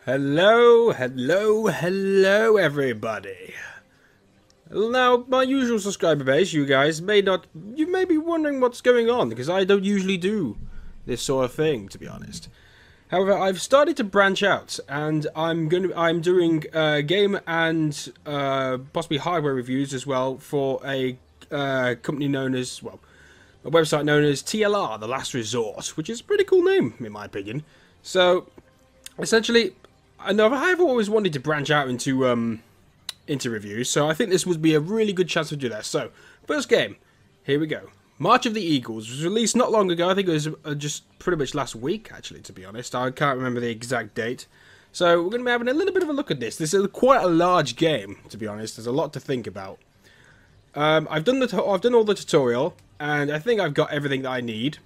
Hello, hello, hello everybody. Now, my usual subscriber base, you may be wondering what's going on, because I don't usually do this sort of thing, to be honest. However, I've started to branch out, and I'm doing game and possibly hardware reviews as well for a company known as, well, a website known as TLR, The Last Resort, which is a pretty cool name, in my opinion. So, essentially, I know I've always wanted to branch out into reviews, so I think this would be a really good chance to do that. So, first game, here we go. March of the Eagles was released not long ago. I think it was just pretty much last week, actually, to be honest. I can't remember the exact date. So, we're going to be having a little bit of a look at this. This is quite a large game, to be honest. There's a lot to think about. I've done all the tutorial, and I think I've got everything that I need.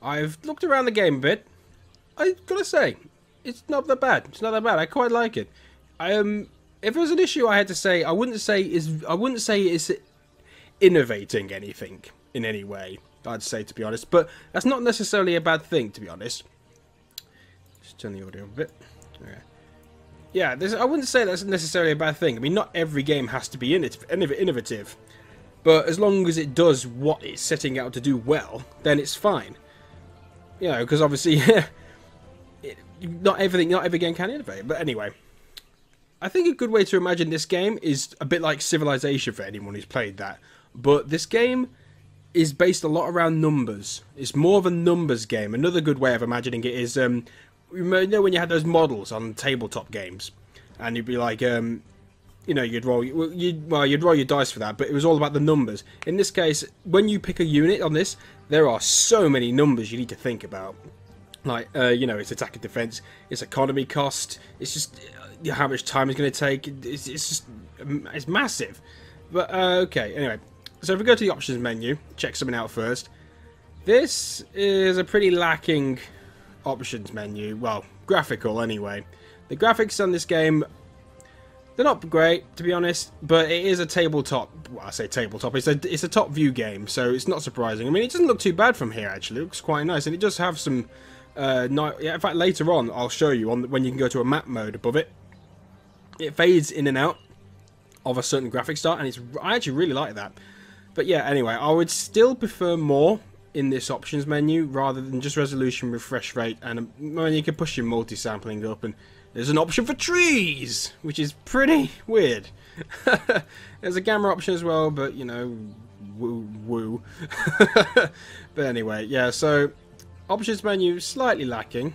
I've looked around the game a bit. I've got to say, it's not that bad. It's not that bad. I quite like it. If there was an issue I had to say, I wouldn't say it's innovating anything in any way. I'd say, to be honest, but that's not necessarily a bad thing, to be honest. Just turn the audio a bit. Okay. Yeah, I wouldn't say that's necessarily a bad thing. I mean, not every game has to be innovative, but as long as it does what it's setting out to do well, then it's fine. You know, because obviously, not every game can innovate. But anyway, I think a good way to imagine this game is a bit like Civilization for anyone who's played that. But this game is based a lot around numbers. It's more of a numbers game. Another good way of imagining it is, you know, when you had those models on tabletop games, and you'd be like, you know, you'd roll your dice for that, but it was all about the numbers. In this case, when you pick a unit on this, there are so many numbers you need to think about. Like, you know, it's attack and defense, it's economy cost, it's just how much time it's going to take. It's massive. But okay, anyway. So if we go to the options menu, check something out first. This is a pretty lacking options menu. Well, graphical anyway. The graphics on this game, they're not great, to be honest, but it is a tabletop. Well, I say tabletop. It's a top view game, so it's not surprising. I mean, it doesn't look too bad from here. Actually, it looks quite nice, and it does have some. In fact, later on, I'll show you when you can go to a map mode above it. It fades in and out of a certain graphic style, and I actually really like that. But yeah, anyway, I would still prefer more in this options menu rather than just resolution, refresh rate, and well, you can push your multi-sampling up, and there's an option for trees, which is pretty weird. There's a gamma option as well, but you know, woo. But anyway, yeah, so options menu slightly lacking.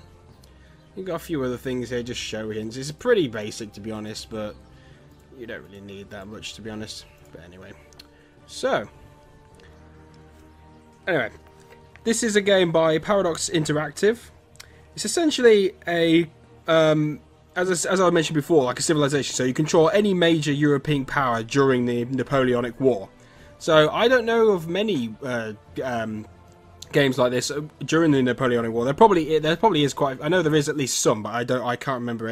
You've got a few other things here, just show hints. It's pretty basic, to be honest, but you don't really need that much, to be honest. But anyway. So, anyway, this is a game by Paradox Interactive. It's essentially a, as I mentioned before, like a civilization. So you control any major European power during the Napoleonic War. So I don't know of many games like this during the Napoleonic War. There probably is quite. I know there is at least some, but I can't remember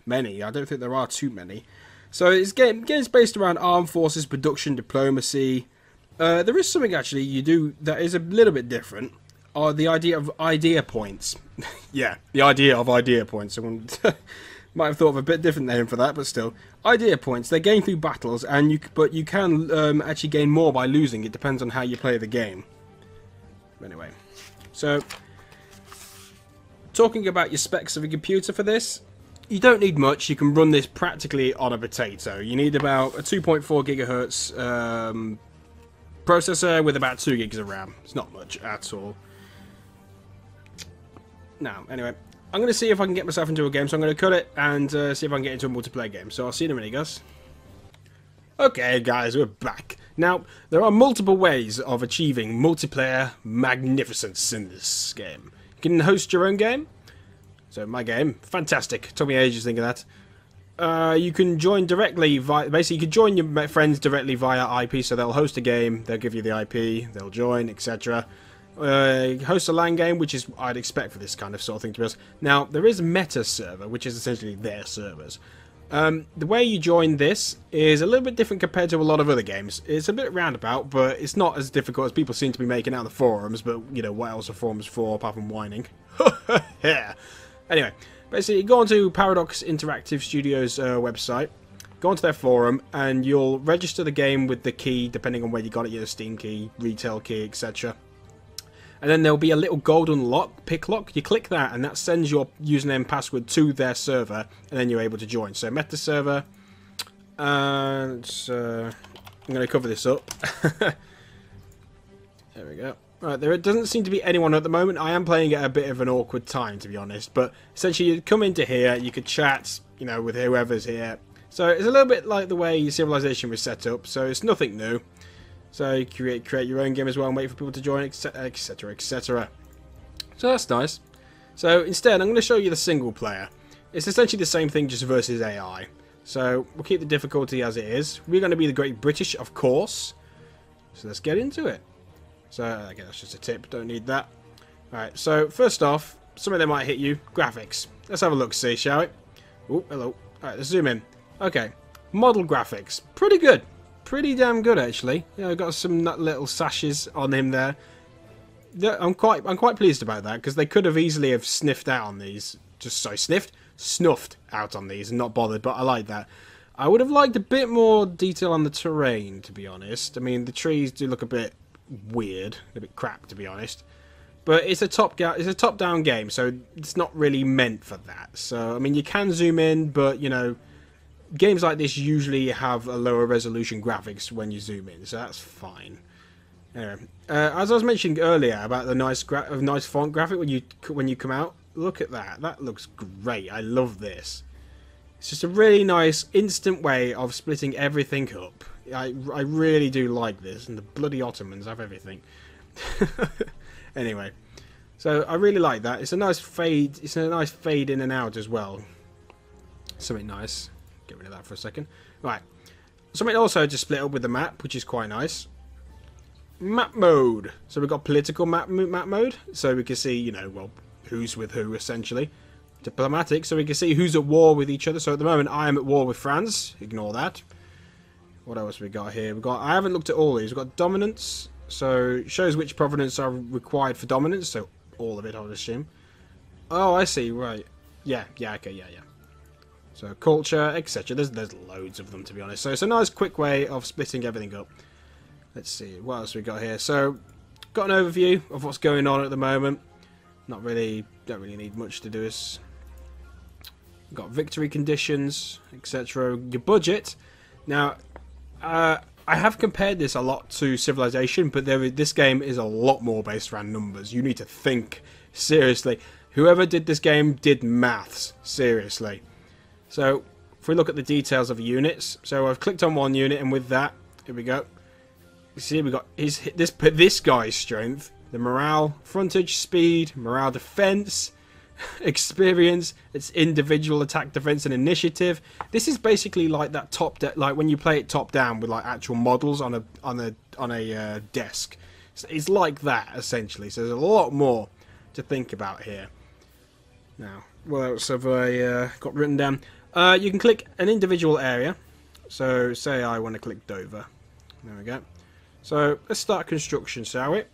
many. I don't think there are too many. So it's games based around armed forces, production, diplomacy. There is something actually you do that is a little bit different. The idea of idea points. Yeah, the idea of idea points. Someone might have thought of a bit different name for that, but still, idea points. They gain through battles, and you can actually gain more by losing. It depends on how you play the game. Anyway, so talking about your specs of a computer for this. You don't need much. You can run this practically on a potato. You need about a 2.4 gigahertz processor with about 2 gigs of RAM. It's not much at all. Now, anyway, I'm going to see if I can get myself into a game. So I'm going to cut it and see if I can get into a multiplayer game. So I'll see you in a minute, guys. Okay, guys, we're back. Now, there are multiple ways of achieving multiplayer magnificence in this game. You can host your own game. So my game, fantastic. Took me ages thinking that. You can join directly via. Basically, you can join your friends directly via IP. So they'll host a game, they'll give you the IP, they'll join, etc. Host a LAN game, which is I'd expect for this kind of sort of thing to be honest. Now there is Meta server, which is essentially their servers. The way you join this is a little bit different compared to a lot of other games. It's a bit roundabout, but it's not as difficult as people seem to be making out on the forums. But you know what else are forums for apart from whining? Yeah. Anyway, Basically, go onto Paradox Interactive Studios website, go onto their forum, and you'll register the game with the key, depending on where you got it, your Steam key, retail key, etc. And then there'll be a little golden pick lock. You click that, and that sends your username and password to their server, and then you're able to join. So, meta server, and I'm going to cover this up. There we go. Right, there doesn't seem to be anyone at the moment. I am playing at a bit of an awkward time, to be honest. But essentially, you'd come into here, you could chat, you know, with whoever's here. So it's a little bit like the way Civilization was set up. So it's nothing new. So you create your own game as well and wait for people to join, etc, etc. So that's nice. So instead, I'm going to show you the single player. It's essentially the same thing, just versus AI. So we'll keep the difficulty as it is. We're going to be the Great British, of course. So let's get into it. So I guess that's just a tip. Don't need that. Alright, so first off, something that might hit you. Graphics. Let's have a look, see, shall we? Oh, hello. Alright, let's zoom in. Okay. Model graphics. Pretty good. Pretty damn good, actually. Yeah, I've got some little sashes on him there. I'm quite pleased about that, because they could have easily have sniffed out on these. Snuffed out on these and not bothered, but I like that. I would have liked a bit more detail on the terrain, to be honest. I mean, the trees do look a bit weird, a bit crap, to be honest. But it's a top-down game, so it's not really meant for that. So, I mean, you can zoom in, but, you know, games like this usually have a lower resolution graphics when you zoom in, so that's fine. Anyway, as I was mentioning earlier about the nice font graphic when you come out, look at that. That looks great. I love this. It's just a really nice instant way of splitting everything up. I really do like this, and the bloody Ottomans have everything. Anyway, so I really like that. It's a nice fade. It's a nice fade in and out as well. Something nice. Get rid of that for a second. Right. Something also just split up with the map, which is quite nice. Map mode. So we've got political map mode, so we can see, you know, well, who's with who essentially. Diplomatic, so we can see who's at war with each other. So at the moment, I am at war with France. Ignore that. What else we got here? I haven't looked at all these. We've got dominance, so it shows which provinces are required for dominance. So all of it, I would assume. Oh, I see. Right. Yeah. Okay. Yeah. So culture, etc. There's loads of them, to be honest. So it's a nice, quick way of splitting everything up. Let's see what else we got here. So got an overview of what's going on at the moment. Don't really need much to do this. Got victory conditions, etc. Your budget. Now, I have compared this a lot to Civilization, but this game is a lot more based around numbers. You need to think seriously. Whoever did this game did maths seriously. So if we look at the details of the units, so I've clicked on one unit, and with that, here we go. You see, we got this guy's strength, the morale, frontage, speed, morale, defense, experience, its individual attack, defense, and initiative. This is basically like that like when you play it top down with like actual models on a desk. It's like that essentially. So there's a lot more to think about here. Now, what else have I got written down? You can click an individual area. So say I want to click Dover. There we go. So let's start construction, shall we?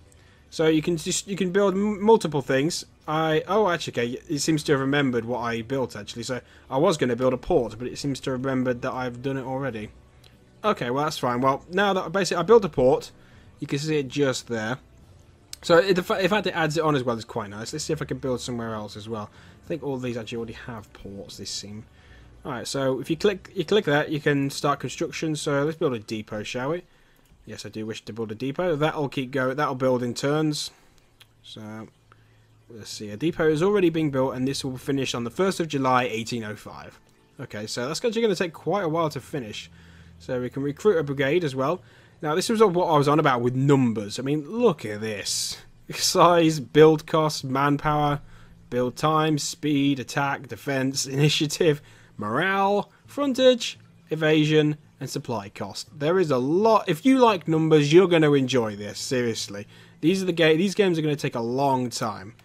So you can build multiple things. Actually, okay, it seems to have remembered what I built actually. So I was going to build a port, but it seems to have remembered that I've done it already. Okay, well that's fine. Well, now that basically I built a port, you can see it just there. So in fact, it adds it on as well. It's quite nice. Let's see if I can build somewhere else as well. I think all these actually already have ports. They seem. All right. So if you click that, you can start construction. So let's build a depot, shall we? Yes, I do wish to build a depot. That'll keep going. That'll build in turns. So let's see. A depot is already being built, and this will finish on the 1st of July, 1805. Okay, so that's actually going to take quite a while to finish. So we can recruit a brigade as well. Now, this was what I was on about with numbers. I mean, look at this. Size, build cost, manpower, build time, speed, attack, defense, initiative, morale, frontage, evasion, and supply cost. There is a lot. If you like numbers, you're going to enjoy this. Seriously. These games are going to take a long time.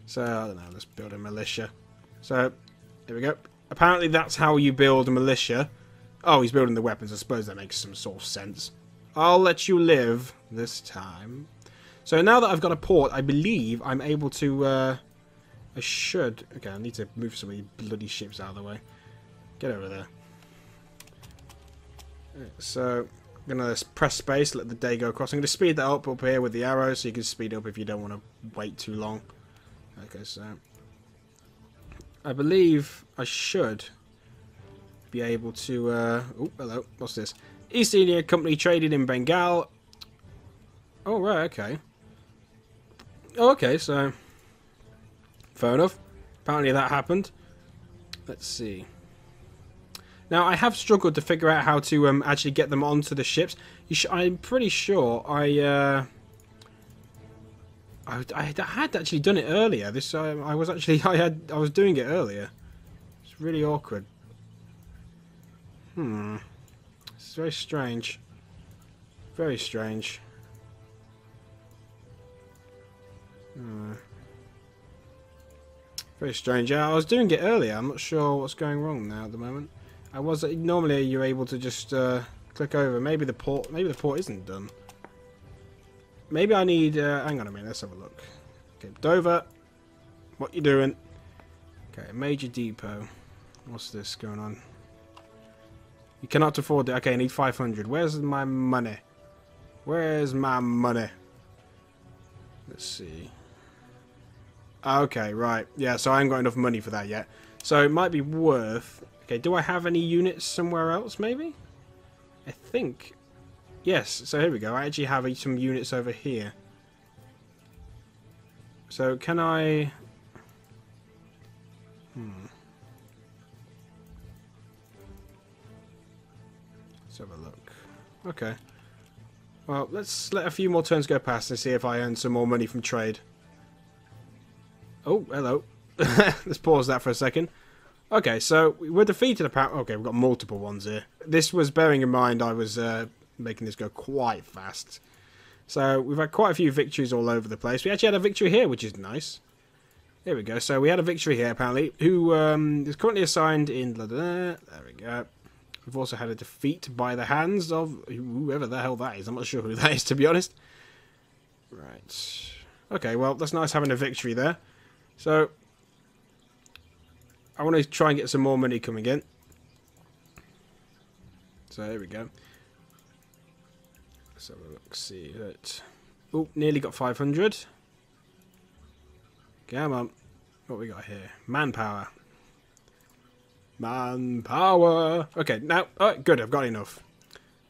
So, I don't know. Let's build a militia. So, here we go. Apparently, that's how you build a militia. Oh, he's building the weapons. I suppose that makes some sort of sense. I'll let you live this time. So now that I've got a port, I believe I'm able to I should... Okay, I need to move some of these bloody ships out of the way. Get over there. So, I'm going to press space, let the day go across. I'm going to speed that up here with the arrow, so you can speed up if you don't want to wait too long. Okay, so... I believe I should be able to... oh, hello. What's this? East India Company traded in Bengal. Oh, right, okay. Oh, okay, so... Fair enough. Apparently that happened. Let's see. Now, I have struggled to figure out how to actually get them onto the ships. I'm pretty sure I had actually done it earlier. This I was actually I was doing it earlier. It's really awkward. It's very strange. Very strange. Very strange. Yeah, I was doing it earlier. I'm not sure what's going wrong now at the moment. I was normally you're able to just click over. Maybe the port isn't done. Maybe I need. Hang on a minute. Let's have a look. Okay, Dover. What you doing? Okay, major depot. What's this going on? You cannot afford it. Okay, I need 500. Where's my money? Where's my money? Let's see. Okay, right. Yeah, so I haven't got enough money for that yet. So it might be worth... Okay, do I have any units somewhere else, maybe? I think... Yes, so here we go. I actually have some units over here. So can I... Let's have a look. Okay. Well, let's let a few more turns go past and see if I earn some more money from trade. Oh, hello. Let's pause that for a second. Okay, so we're defeated apparently. Okay, we've got multiple ones here. This was bearing in mind I was making this go quite fast. So we've had quite a few victories all over the place. We actually had a victory here, which is nice. There we go. So we had a victory here apparently. Who is currently assigned in... There we go. We've also had a defeat by the hands of whoever the hell that is. I'm not sure who that is, to be honest. Right. Okay, well, that's nice having a victory there. So, I want to try and get some more money coming in. So, there we go. Let's have a look, see that. Oh, nearly got 500. Come on. What we got here? Manpower. Manpower. Okay, now, good, I've got enough.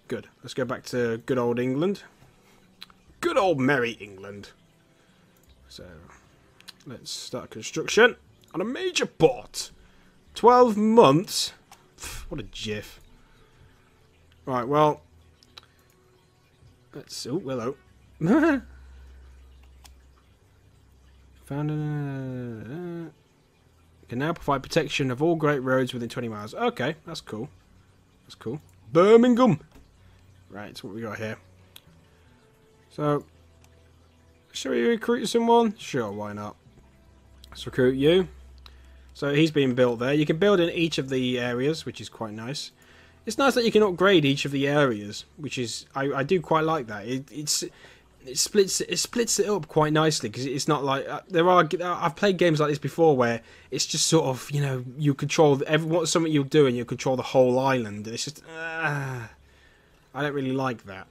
Good. Let's go back to good old England. Good old merry England. So... Let's start construction on a major port. 12 months? Pff, what a jiff. Right, well. Let's... Oh, hello. Found a... Can now provide protection of all great roads within 20 miles. Okay, that's cool. That's cool. Birmingham. Right, so what we got here. So, shall we recruit someone? Sure, why not? Let's recruit you. So he's being built there. You can build in each of the areas, which is quite nice. It's nice that you can upgrade each of the areas, which is I do quite like that. It splits it up quite nicely because it's not like I've played games like this before where it's just sort of you control something you're doing, you control the whole island. And it's just I don't really like that.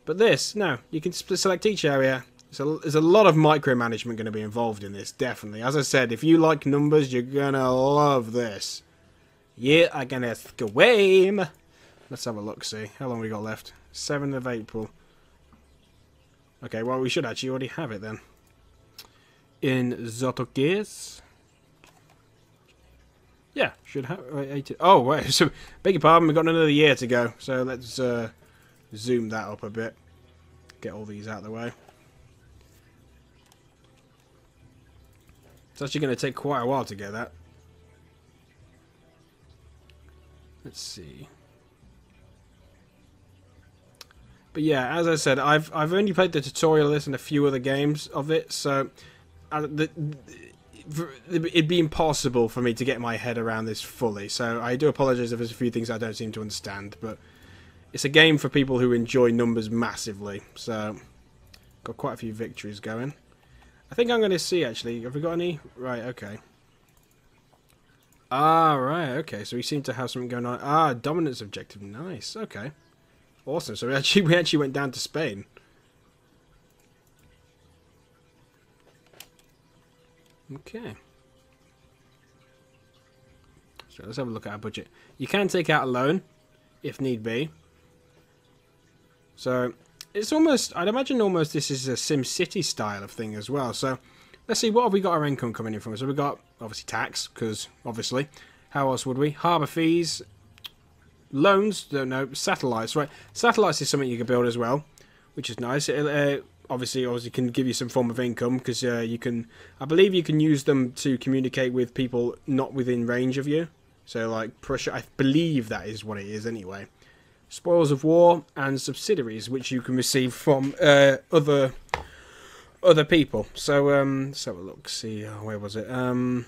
But this, no, you can select each area. So there's a lot of micromanagement going to be involved in this, definitely. As I said, if you like numbers, you're going to love this. Yeah, I'm going to game. Let's have a look, see. How long we got left? 7th of April. Okay, well, we should actually already have it then. In Zotokis. Yeah, should have... Oh, wait, so, beg your pardon, we've got another year to go. So let's zoom that up a bit. Get all these out of the way. It's actually going to take quite a while to get that. Let's see. But yeah, as I said, I've only played the tutorial of this and a few other games of it, so it'd be impossible for me to get my head around this fully. So I do apologise if there's a few things I don't seem to understand, but it's a game for people who enjoy numbers massively. So got quite a few victories going. I think I'm going to see, actually. Have we got any? Right, okay. Ah, right, okay. So we seem to have something going on. Ah, dominance objective. Nice, okay. Awesome. So we actually went down to Spain. Okay. So let's have a look at our budget. You can take out a loan, if need be. So it's almost, I'd imagine almost this is a SimCity style of thing as well. So let's see, what have we got our income coming in from? So we've got, obviously, tax, because, obviously, how else would we? Harbour fees, loans, don't know, satellites, right? Satellites is something you can build as well, which is nice. It, obviously can give you some form of income, because you can, I believe you can use them to communicate with people not within range of you. So, like, Prussia, I believe that is what it is anyway. Spoils of war and subsidiaries, which you can receive from other people. So, let's have a look. See, where was it? No,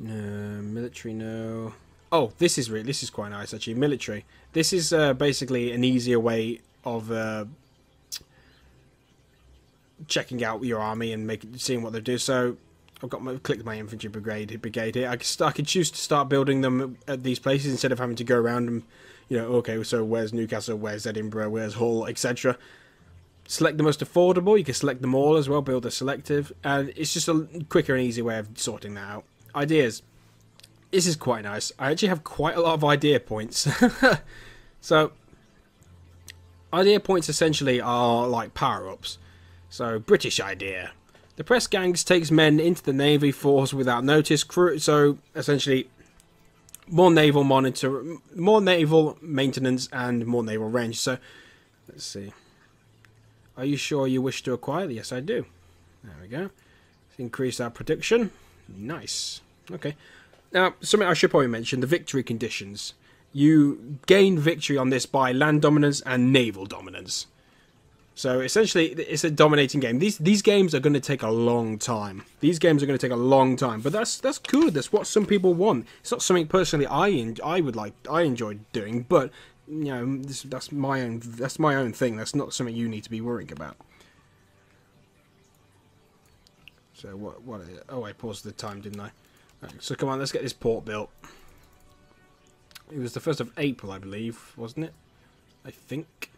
military, no. Oh, this is quite nice actually. Military. This is basically an easier way of checking out your army and seeing what they do. So I've got clicked my infantry brigade here. I can choose to start building them at these places instead of having to go around and, you know, okay, so where's Newcastle, where's Edinburgh, where's Hull, etc. Select the most affordable. You can select them all as well, build a selective, and it's just a quicker and easier way of sorting that out. Ideas. This is quite nice. I actually have quite a lot of idea points. So, idea points essentially are like power-ups. So, British idea. The press gangs takes men into the Navy force without notice. So, essentially, more naval maintenance, and more naval range. So, let's see. Are you sure you wish to acquire? Yes, I do. There we go. Let's increase our production. Nice. Okay. Now, something I should probably mention, the victory conditions. You gain victory on this by land dominance and naval dominance. So, essentially, it's a dominating game. These games are going to take a long time. These games are going to take a long time. But that's good. That's what some people want. It's not something, personally, I enjoy doing. But, you know, that's my own thing. That's not something you need to be worrying about. So, what is it? Oh, I paused the time, didn't I? Right, so come on, let's get this port built. It was the 1st of April, I believe, wasn't it? I think.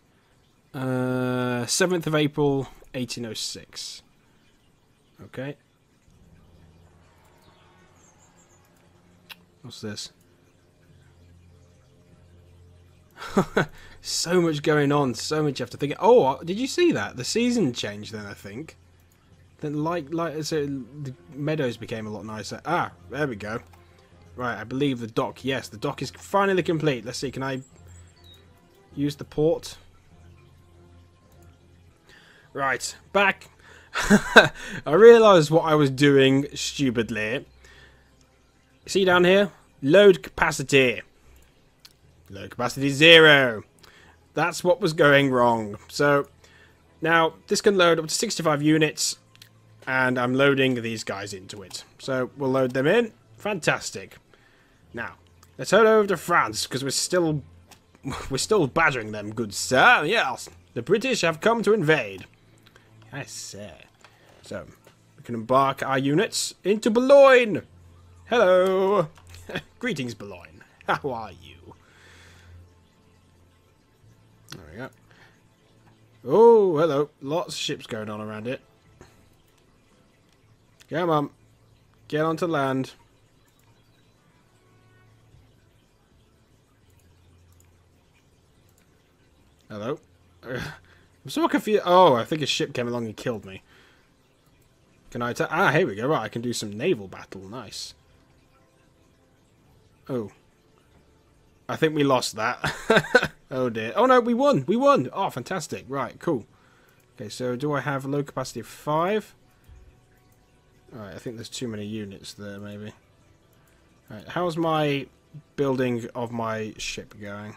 7th of April, 1806. Okay. What's this? So much going on, so much you have to think. Oh, did you see that? The season changed then, I think. Then so the meadows became a lot nicer. Ah, there we go. Right, I believe the dock. Yes, the dock is finally complete. Let's see, can I use the port? Right, back. I realised what I was doing stupidly. See down here? Load capacity. Load capacity 0. That's what was going wrong. So, now, this can load up to 65 units. And I'm loading these guys into it. So we'll load them in. Fantastic. Now, let's head over to France, because we're still badgering them, good sir. Yes, the British have come to invade. Yes, sir. So, we can embark our units into Boulogne. Hello. Greetings, Boulogne. How are you? There we go. Oh, hello. Lots of ships going on around it. Come on. Get onto land. Hello. I'm so confused. Oh, I think a ship came along and killed me. Can I attack? Ah, here we go. Right, I can do some naval battle. Nice. Oh. I think we lost that. Oh, dear. Oh, no, we won. We won. Oh, fantastic. Right, cool. Okay, so do I have a low capacity of 5? Alright, I think there's too many units there, maybe. Alright, how's my building of my ship going?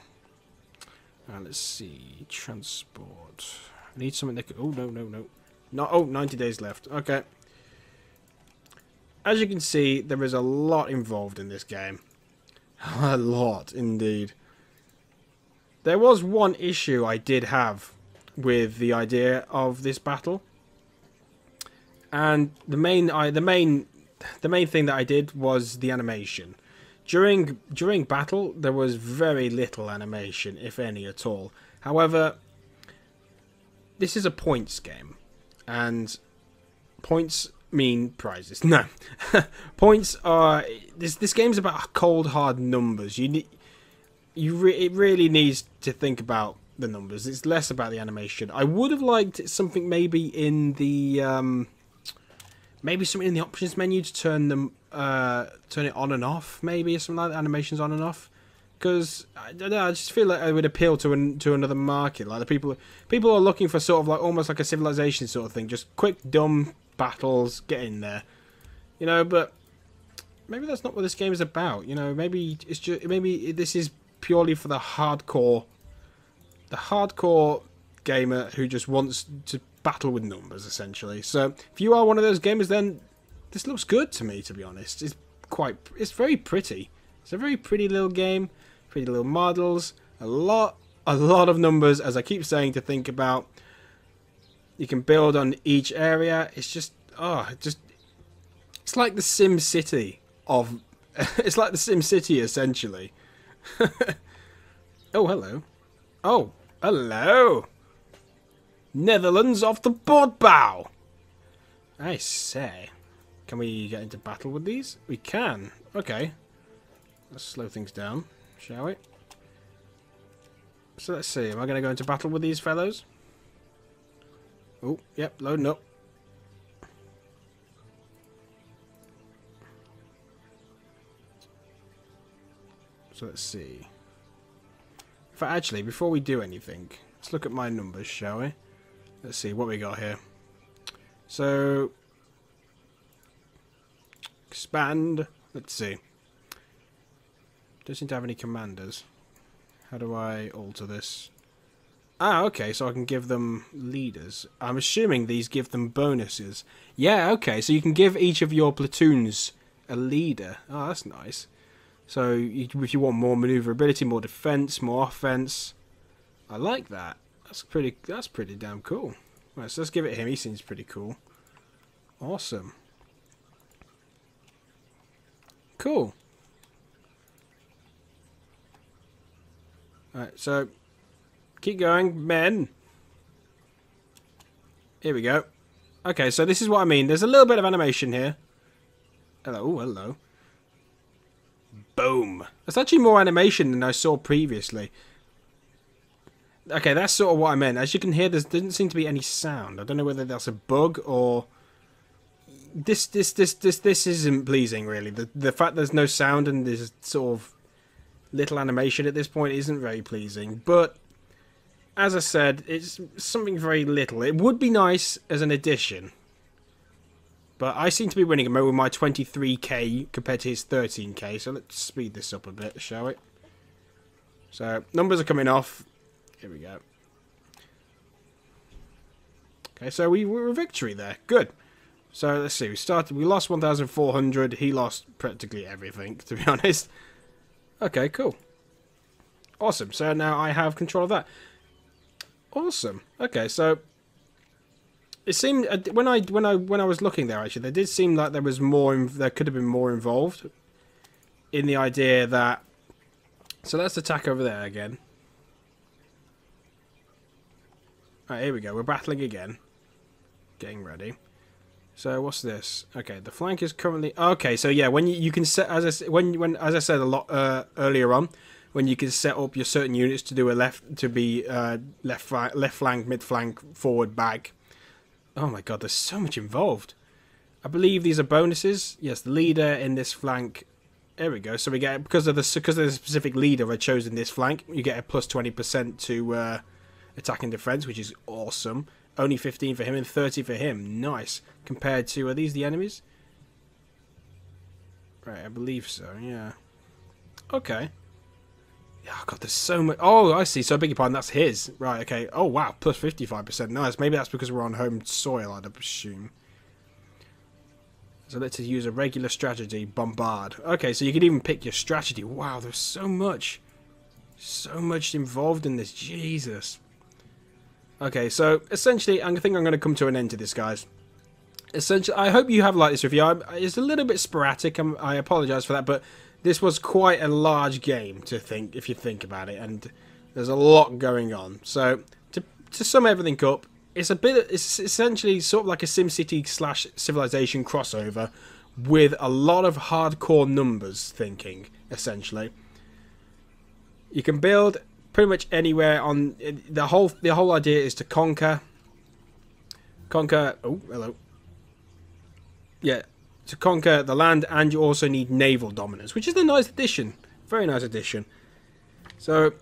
Let's see. Transport. I need something that could... Oh, no. No, oh, 90 days left. Okay. As you can see, there is a lot involved in this game. A lot, indeed. There was one issue I did have with the idea of this battle. And the main thing that I did was the animation. During battle, there was very little animation, if any at all. However, this is a points game, and points mean prizes. No, points are this game's about cold hard numbers. It really needs to think about the numbers. It's less about the animation. I would have liked something maybe in the options menu to turn it on and off, maybe something like that, animations on and off. Because I don't know, I just feel like it would appeal to another market. Like the people are looking for sort of like almost like a Civilization sort of thing, just quick dumb battles, get in there, you know. But maybe that's not what this game is about. You know, maybe this is purely for the hardcore gamer who just wants to battle with numbers, essentially. So if you are one of those gamers, then this looks good to me, to be honest. It's very pretty. It's a very pretty little game, pretty little models, a lot of numbers, as I keep saying, to think about. You can build on each area. It's just, it's like the Sim City of, it's like the Sim City essentially. Oh, hello. Oh, hello. Netherlands off the board bow. I say. Can we get into battle with these? We can. Okay. Let's slow things down, shall we? So let's see. Am I going to go into battle with these fellows? Oh, yep, loading up. So let's see. In fact, actually, before we do anything, let's look at my numbers, shall we? Let's see what we got here. So, expand. Let's see. Don't seem to have any commanders. How do I alter this? Ah, okay, so I can give them leaders. I'm assuming these give them bonuses. Yeah, okay, so you can give each of your platoons a leader. Oh, that's nice. So if you want more maneuverability, more defense, more offense, I like that. That's pretty damn cool. Right, so let's give it him. He seems pretty cool. Awesome. Cool. Alright, so keep going, men. Here we go. Okay, so this is what I mean. There's a little bit of animation here. Hello, ooh, hello. Boom. That's actually more animation than I saw previously. Okay, that's sort of what I meant. As you can hear, there doesn't seem to be any sound. I don't know whether that's a bug or this isn't pleasing, really. The fact there's no sound and there's sort of little animation at this point isn't very pleasing. But as I said, it's something very little. It would be nice as an addition. But I seem to be winning him with my 23k compared to his 13k. So let's speed this up a bit, shall we? So numbers are coming off. Here we go. Okay, so we were a victory there. Good. So let's see. We lost 1,400. He lost practically everything, to be honest. Okay, cool. Awesome. So now I have control of that. Awesome. Okay, so it seemed when I was looking there, actually, there did seem like there was more. There could have been more involved in the idea that. So let's attack over there again. Alright, here we go. We're battling again. Getting ready. So what's this? Okay, the flank is currently okay. So yeah, when you can set, as I said a lot earlier on, when you can set up your certain units to do a left flank, mid flank, forward, back. Oh my god, there's so much involved. I believe these are bonuses. Yes, the leader in this flank. There we go. So we get because of the specific leader I chose in this flank, you get a plus 20% to attack and defense, which is awesome. Only 15 for him and 30 for him. Nice. Compared to, are these the enemies? Right, I believe so, yeah. Okay. Yeah, God, there's so much. Oh, I see. So I beg your pardon, that's his. Right, okay. Oh, wow, plus 55%. Nice. Maybe that's because we're on home soil, I'd assume. So let's use a regular strategy, bombard. Okay, so you can even pick your strategy. Wow, there's so much. So much involved in this. Jesus. Okay, so essentially, I think I'm going to come to an end to this, guys. essentially, I hope you have liked this review. It's a little bit sporadic. I apologize for that, but this was quite a large game to think, if you think about it, and there's a lot going on. So to sum everything up, it's essentially sort of like a SimCity / Civilization crossover with a lot of hardcore numbers thinking. Essentially, you can build pretty much anywhere on the whole idea is to conquer. Oh, hello. Yeah, to conquer the land, and you also need naval dominance, which is a nice addition. Very nice addition. So,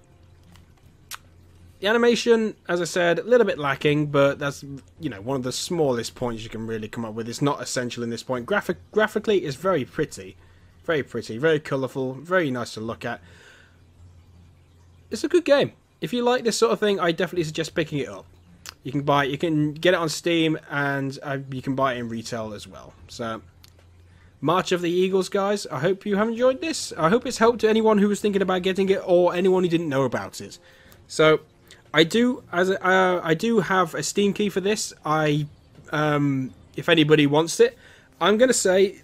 the animation, as I said, a little bit lacking, but that's, you know, one of the smallest points you can really come up with. It's not essential in this point. Graphically, it's very pretty. Very pretty, very colourful, very nice to look at. It's a good game. If you like this sort of thing, I definitely suggest picking it up. You can get it on Steam, and you can buy it in retail as well. So, March of the Eagles, guys. I hope you have enjoyed this. I hope it's helped to anyone who was thinking about getting it, or anyone who didn't know about it. So, I do have a Steam key for this. If anybody wants it, I'm gonna say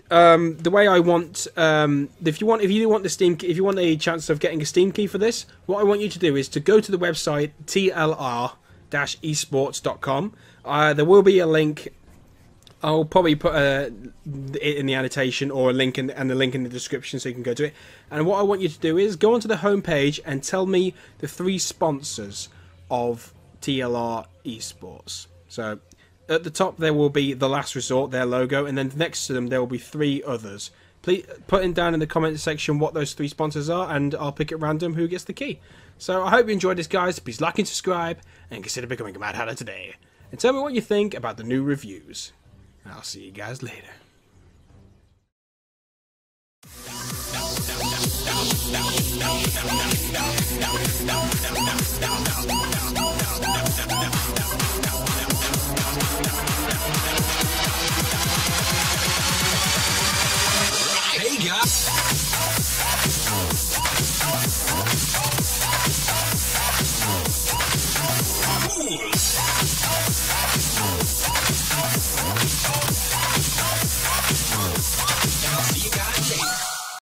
the way I want. If you want the Steam key, if you want a chance of getting a Steam key for this, what I want you to do is to go to the website tlr-esports.com. There will be a link. I'll probably put it in the annotation, or a link and the link in the description, so you can go to it. And what I want you to do is go onto the homepage and tell me the 3 sponsors of TLR Esports. So at the top there will be The Last Resort, their logo, and then next to them there will be 3 others. Please put in down in the comment section what those 3 sponsors are, and I'll pick at random who gets the key. So I hope you enjoyed this, guys. Please like and subscribe, and consider becoming a Mad Hatter today. And tell me what you think about the new reviews. I'll see you guys later.